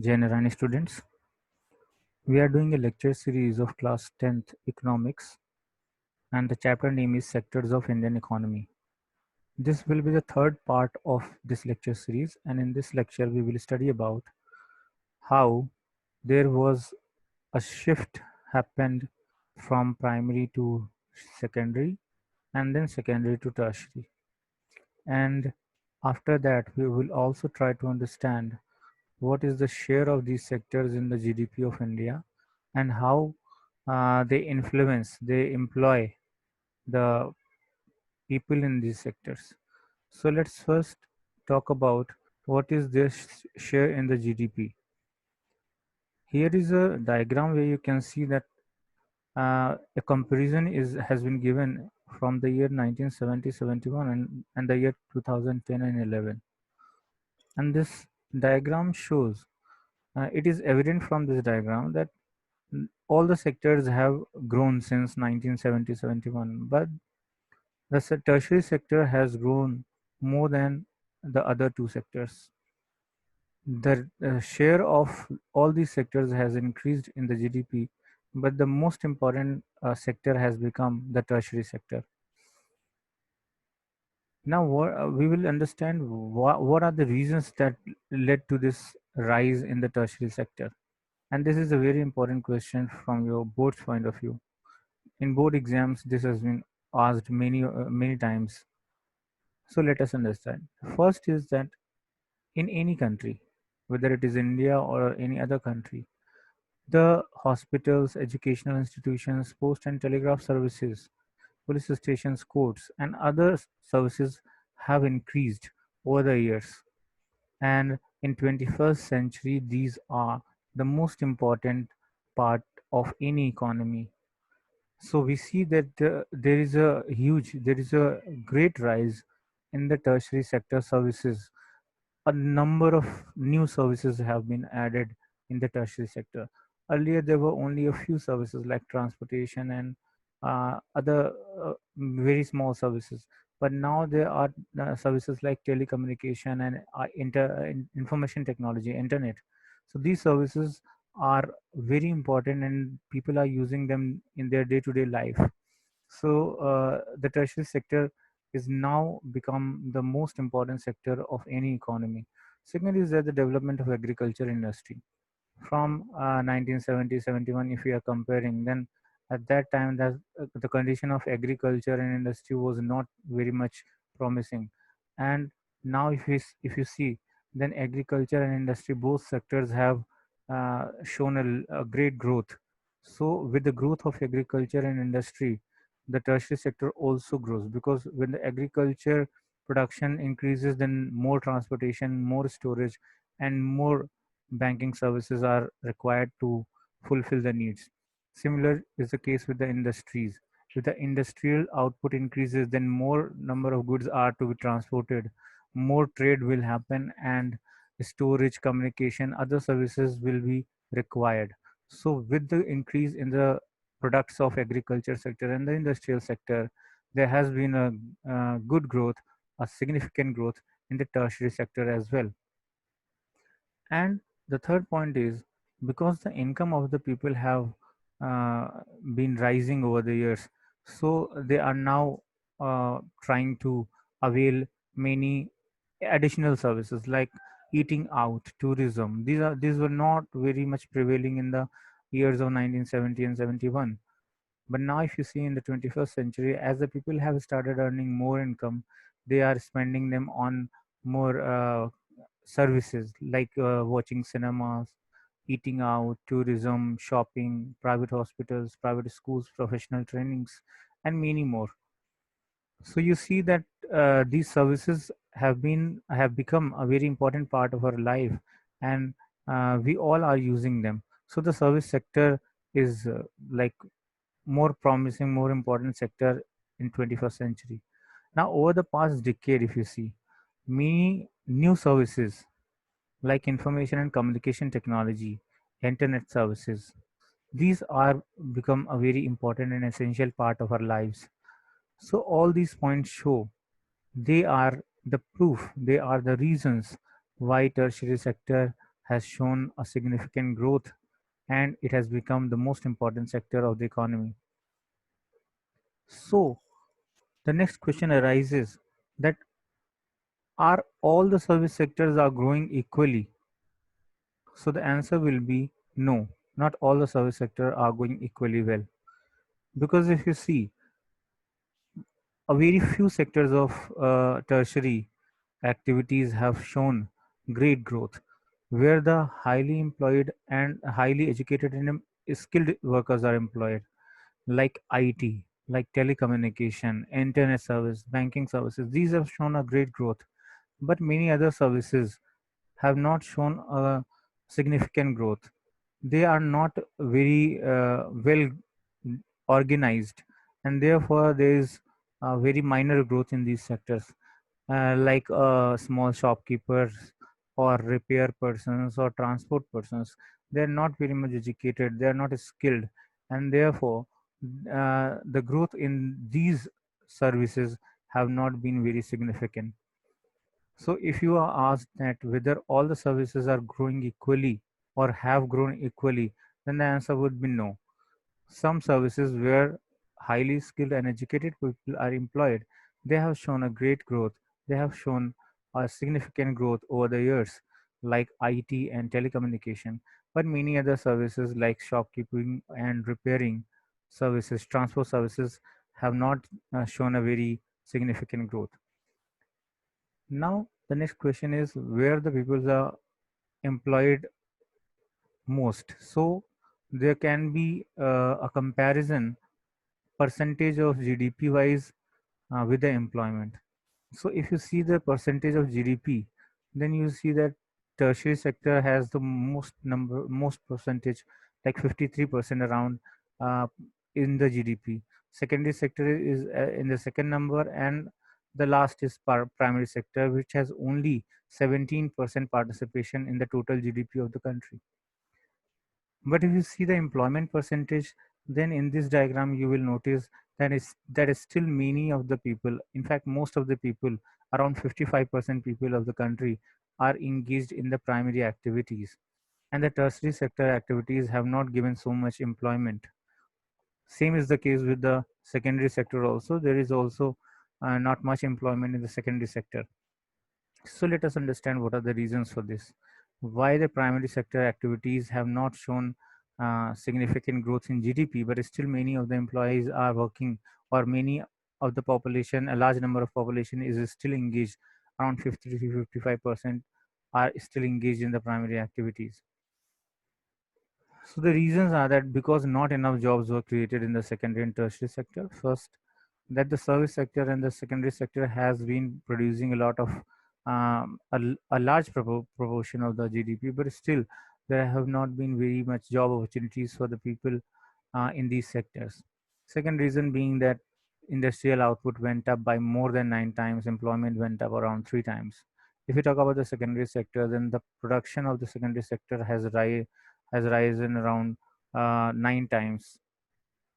Jain students, we are doing a lecture series of class 10th economics and the chapter name is sectors of Indian economy. This will be the third part of this lecture series, and in this lecture we will study about how there was a shift happened from primary to secondary and then secondary to tertiary. And after that we will also try to understand what is the share of these sectors in the GDP of India and how they employ the people in these sectors. So let's first talk about what is their share in the GDP. Here is a diagram where you can see that a comparison has been given from the year 1970, 71 and the year 2010 and 11. And this diagram shows, it is evident from this diagram that all the sectors have grown since 1970-71, but the tertiary sector has grown more than the other two sectors. The share of all these sectors has increased in the GDP, but the most important sector has become the tertiary sector. Now, we will understand what are the reasons that led to this rise in the tertiary sector. And this is a very important question from your board's point of view. In board exams, this has been asked many times. So let us understand. First is that in any country, whether it is India or any other country, the hospitals, educational institutions, post and telegraph services, police stations, courts, and other services have increased over the years. And in 21st century, these are the most important part of any economy. So we see that there is a great rise in the tertiary sector services. A number of new services have been added in the tertiary sector. Earlier, there were only a few services like transportation and other very small services. But now there are services like telecommunication and information technology, internet. So these services are very important and people are using them in their day-to-day life. So the tertiary sector is now become the most important sector of any economy. Second is that the development of agriculture industry from 1970 71. If we are comparing, then at that time that the condition of agriculture and industry was not very much promising. And now if you see, then agriculture and industry, both sectors have shown a great growth. So with the growth of agriculture and industry, the tertiary sector also grows, because when the agriculture production increases, then more transportation, more storage, and more banking services are required to fulfill the needs. Similar is the case with the industries. If the industrial output increases, then more number of goods are to be transported, more trade will happen, and storage, communication, other services will be required. So with the increase in the products of agriculture sector and the industrial sector, there has been a good growth, a significant growth in the tertiary sector as well. And the third point is, because the income of the people have uh, been rising over the years, so they are now trying to avail many additional services like eating out, tourism. These were not very much prevailing in the years of 1970 and 71. But now, if you see in the 21st century, as the people have started earning more income, they are spending them on more services like watching cinemas, eating out, tourism, shopping, private hospitals, private schools, professional trainings, and many more. So you see that these services have become a very important part of our life, and we all are using them. So the service sector is like more promising, more important sector in 21st century. Now, over the past decade, if you see, many new services like information and communication technology, internet services, these are become a very important and essential part of our lives. So all these points show they are the proof, they are the reasons why tertiary sector has shown a significant growth, and it has become the most important sector of the economy. So, the next question arises that are all the service sectors are growing equally? So the answer will be no, not all the service sector are going equally well. Because if you see, a very few sectors of tertiary activities have shown great growth, where the highly employed and highly educated and skilled workers are employed, like IT, like telecommunication, internet service, banking services. These have shown a great growth, but many other services have not shown a significant growth. They are not very well organized, and therefore there is very minor growth in these sectors, like small shopkeepers or repair persons or transport persons. They are not very much educated, they are not skilled, and therefore the growth in these services have not been very significant. So, if you are asked that whether all the services are growing equally or have grown equally, then the answer would be no. Some services where highly skilled and educated people are employed, they have shown a great growth. They have shown a significant growth over the years, like IT and telecommunication. But many other services like shopkeeping and repairing services, transport services, have not shown a very significant growth. Now, the next question is where the people are employed most. So, there can be a comparison percentage of GDP wise with the employment. So, if you see the percentage of GDP, then you see that tertiary sector has the most percentage, like 53% around uh, in the GDP. Secondary sector is in the second number, and the last is primary sector, which has only 17% participation in the total GDP of the country. But if you see the employment percentage, then in this diagram you will notice that is still many of the people, in fact most of the people, around 55% people of the country are engaged in the primary activities, and the tertiary sector activities have not given so much employment. Same is the case with the secondary sector also. There is also not much employment in the secondary sector. So let us understand what are the reasons for this. Why the primary sector activities have not shown significant growth in GDP, but still many of the employees are working, or many of the population, a large number of population is still engaged, around 50 to 55% are still engaged in the primary activities. So the reasons are that because not enough jobs were created in the secondary and tertiary sector. First, that the service sector and the secondary sector has been producing a lot of a large proportion of the GDP, but still there have not been very much job opportunities for the people in these sectors. Second reason being that industrial output went up by more than 9 times, employment went up around 3 times. If you talk about the secondary sector, then the production of the secondary sector has risen around 9 times.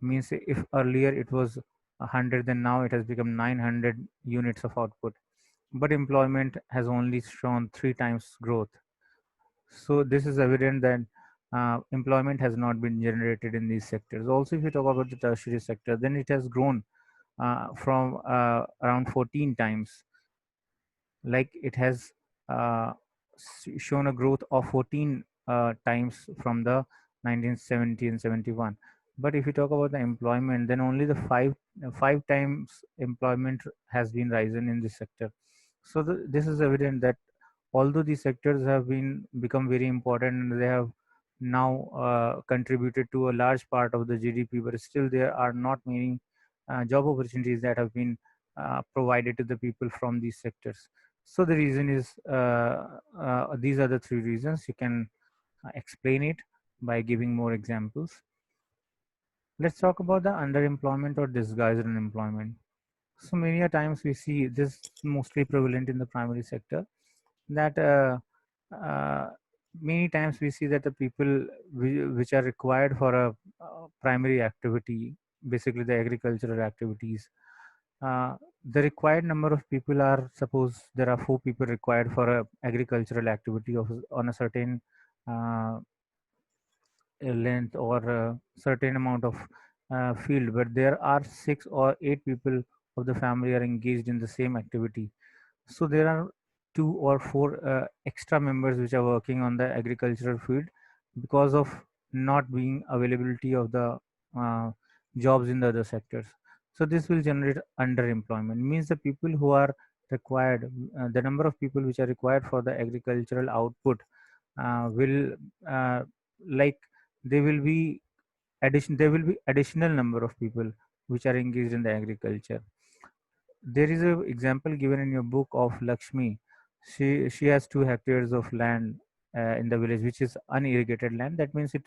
Means if earlier it was 100, then now it has become 900 units of output, but employment has only shown 3 times growth. So this is evident that employment has not been generated in these sectors. Also, if you talk about the tertiary sector, then it has grown from around 14 times, like it has uh, shown a growth of 14 times from the 1970 and 71. But if you talk about the employment, then only the five times employment has been risen in this sector. So this is evident that although these sectors have been become very important and they have now contributed to a large part of the GDP, but still there are not many job opportunities that have been provided to the people from these sectors. So the reason is these are the three reasons. You can explain it by giving more examples. Let's talk about the underemployment or disguised unemployment. So many a times we see this mostly prevalent in the primary sector, that uh, many times we see that the people which are required for a primary activity, basically the agricultural activities, uh, the required number of people are, suppose there are 4 people required for a agricultural activity of on a certain uh, a length or a certain amount of field, but there are 6 or 8 people of the family are engaged in the same activity. So there are 2 or 4 extra members which are working on the agricultural field because of not being availability of the uh, jobs in the other sectors. So this will generate underemployment. Means the people who are required, the number of people which are required for the agricultural output will like they will be there will be additional number of people which are engaged in the agriculture. There is a example given in your book of Lakshmi. She has 2 hectares of land in the village, which is unirrigated land. That means it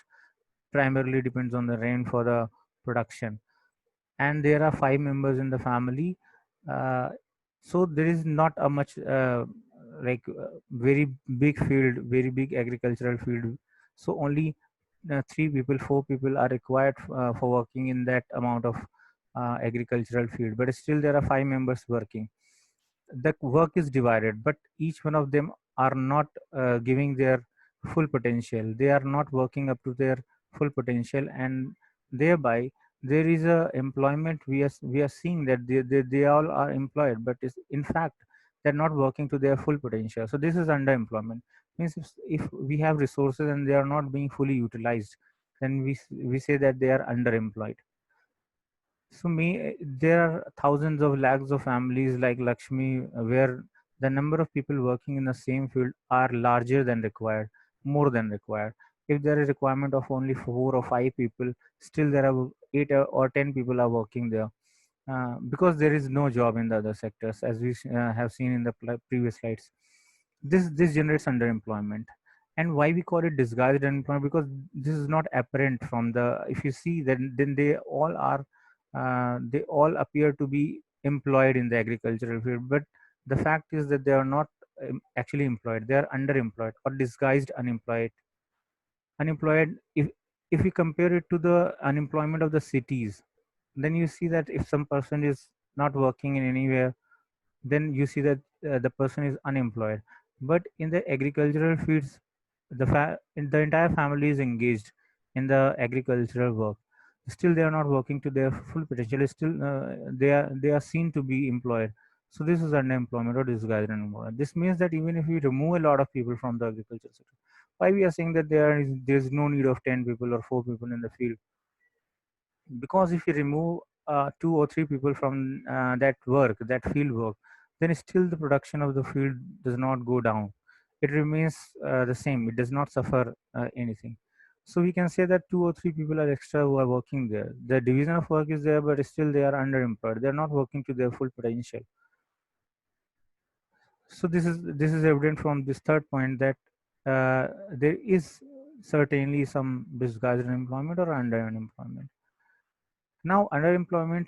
primarily depends on the rain for the production. And there are 5 members in the family. Uh, so there is not a much very big field, very big agricultural field. So only 3 people, 4 people are required for working in that amount of agricultural field. But still, there are 5 members working. The work is divided, but each one of them are not giving their full potential. They are not working up to their full potential, and thereby there is a employment. We are seeing that they all are employed, but is in fact they're not working to their full potential. So this is underemployment. Means if we have resources and they are not being fully utilized, then we say that they are underemployed. So there are thousands of lakhs of families like Lakshmi where the number of people working in the same field are larger than required, more than required. If there is requirement of only 4 or 5 people, still there are 8 or 10 people are working there because there is no job in the other sectors, as we have seen in the previous slides. This generates underemployment. And why we call it disguised unemployment? Because this is not apparent from the, if you see, then they all appear to be employed in the agricultural field, but the fact is that they are not actually employed. They are underemployed or disguised unemployed. If we compare it to the unemployment of the cities, then you see that if some person is not working in anywhere, then you see that the person is unemployed. But in the agricultural fields, the entire family is engaged in the agricultural work. Still, they are not working to their full potential. Still, they are seen to be employed. So this is unemployment or disguised unemployment. This means that even if we remove a lot of people from the agriculture sector, why we are saying that there is no need of 10 people or 4 people in the field? Because if you remove 2 or 3 people from that field work, then still the production of the field does not go down. It remains the same. It does not suffer anything. So we can say that 2 or 3 people are extra who are working there. The division of work is there, but still they are underemployed. They are not working to their full potential. So this is evident from this third point that there is certainly some disguised unemployment or under unemployment. Now, underemployment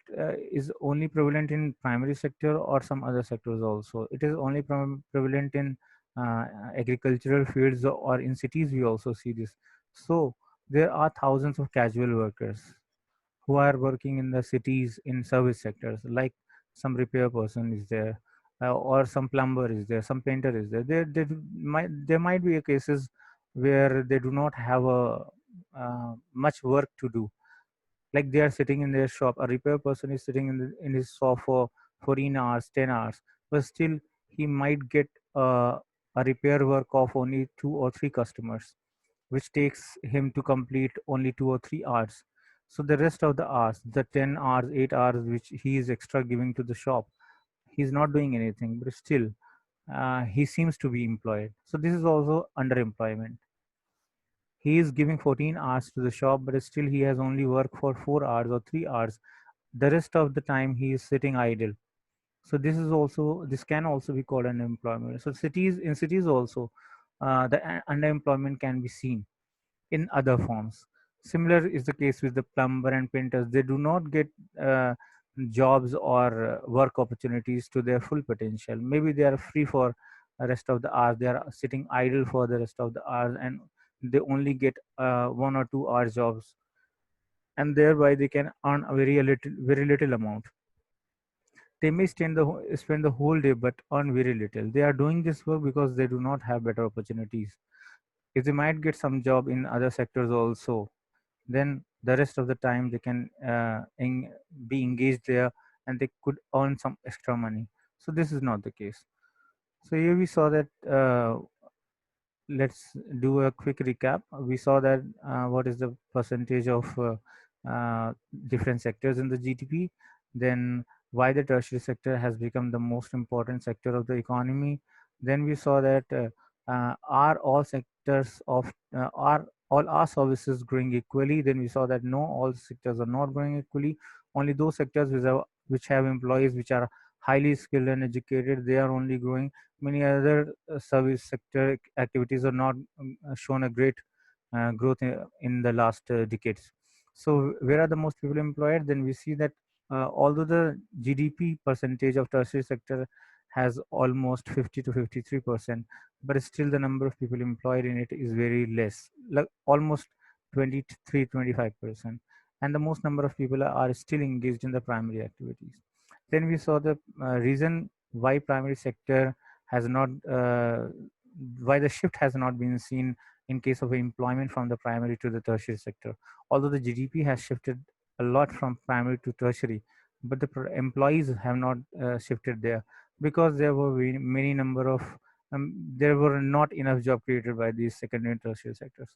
is only prevalent in primary sector or some other sectors also. It is only prevalent in agricultural fields or in cities. We also see this. So there are thousands of casual workers who are working in the cities in service sectors, like some repair person is there, or some plumber is there, some painter is there. There might be a cases where they do not have a much work to do, like they are sitting in their shop. A repair person is sitting in his shop for 14 hours, 10 hours, but still he might get a repair work of only 2 or 3 customers, which takes him to complete only 2 or 3 hours. So the rest of the hours, the 10 hours, 8 hours which he is extra giving to the shop, he's not doing anything, but still he seems to be employed. So this is also underemployment. He is giving 14 hours to the shop, but still he has only work for 4 hours or 3 hours. The rest of the time he is sitting idle. So this can also be called unemployment. So cities also, the underemployment can be seen in other forms. Similar is the case with the plumber and painters. They do not get uh, jobs or work opportunities to their full potential. Maybe they are free for the rest of the hours. They are sitting idle for the rest of the hours, and they only get 1 or 2 hour jobs, and thereby they can earn very little amount. They may spend the whole day but earn very little. They are doing this work because they do not have better opportunities. If they might get some job in other sectors also, then the rest of the time they can be engaged there, and they could earn some extra money. So this is not the case. So here we saw that, let's do a quick recap. We saw that what is the percentage of different sectors in the GDP, then why the tertiary sector has become the most important sector of the economy. Then we saw that, are all sectors of are all our services growing equally. Then we saw that no, all sectors are not growing equally. Only those sectors which have employees which are highly skilled and educated, they are only growing. Many other service sector activities are not shown a great growth in the last decades. So where are the most people employed? Then we see that, although the GDP percentage of tertiary sector has almost 50 to 53%, but still the number of people employed in it is very less, like almost 23 25%. And the most number of people are still engaged in the primary activities. Then we saw the reason why primary sector has not why the shift has not been seen in case of employment from the primary to the tertiary sector. Although the GDP has shifted a lot from primary to tertiary, but the employees have not shifted there, because there were many number of there were not enough job created by these secondary and tertiary sectors.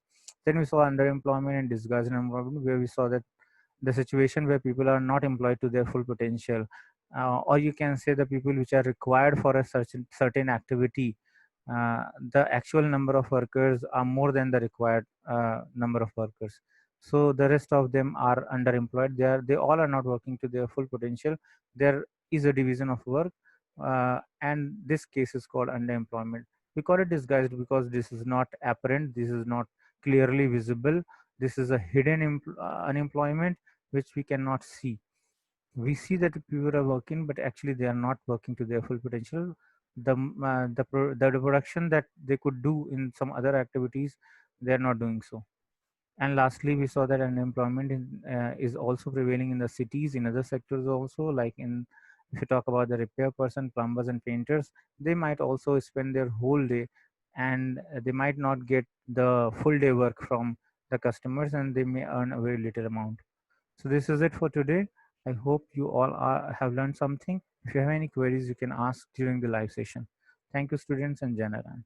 Then we saw underemployment and disguised unemployment, where we saw that the situation where people are not employed to their full potential, or you can say the people which are required for a certain activity, the actual number of workers are more than the required number of workers. So the rest of them are underemployed. They all are not working to their full potential. There is a division of work, and this case is called underemployment. We call it disguised because this is not apparent, this is not clearly visible. This is a hidden unemployment which we cannot see. We see that people are working, but actually they are not working to their full potential. The production that they could do in some other activities, they are not doing so. And lastly, we saw that unemployment is also prevailing in the cities, in other sectors also, like in, if you talk about the repair person, plumbers and painters, they might also spend their whole day, and they might not get the full day work from the customers, and they may earn a very little amount. So this is it for today. I hope you all have learned something. If you have any queries, you can ask during the live session. Thank you, students and Janaran.